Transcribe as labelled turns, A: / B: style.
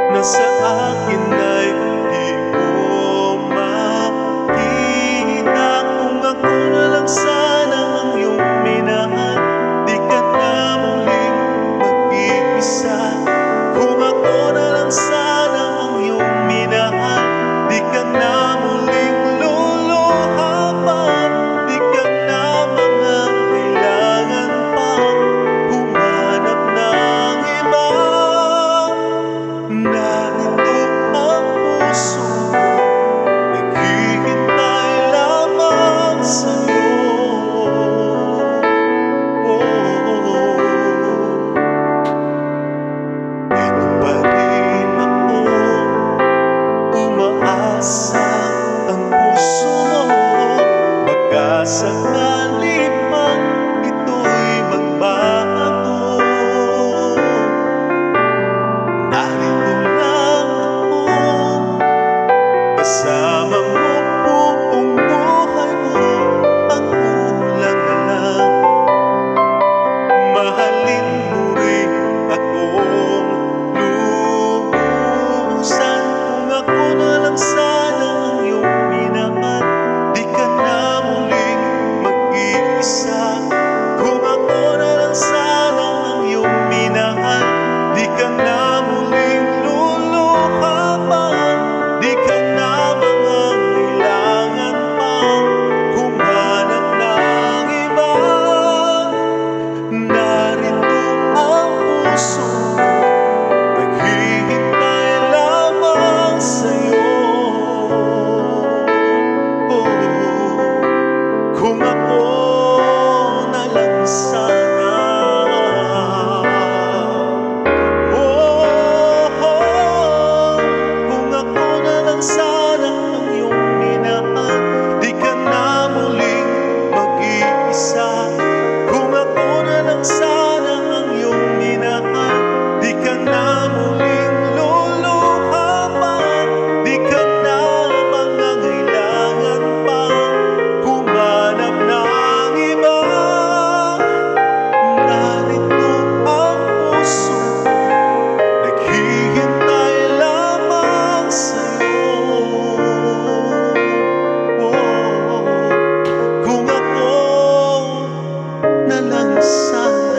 A: na sa akin ay di mo makita. Kung ako na lang sana ang iyong minahal, di ka na muling mag-iisa. Kung ako na lang sana ang iyong minahal, di ka na muling luluha pa. Di ka na mangangailangan pang humanap ng iba. Narito ang puso ko, naghihintay lamang sa'yo. Ito pa rin ako, umaasa. Ang puso mo, baka sakali pang ito'y magbago. Narito lang ako, kasama mo buong buhay ko. Ang kulang na lang, mahalin mo rin akong lubusan. Kung ako na lang sana ang iyong minahal, di ka na muling mag-iisa. Kung ako na lang sana ang iyong minahal, di ka na muling luluha pa. Di ka na mangangailangan pang humanap ng iba. Narito ang puso ko, naghihintay lamang sa'yo. Kung ako na lang sana, kung ako na lang sana ang iyong minahal, di ka na muling mag-iisa. Kung ako na lang sana ang iyong minahal, di ka na muling luluha pa. Di ka na mangangailangan pang humanap ng iba. Narito ang puso ko, naghihintay lamang sa'yo. Kung ako na lang sana.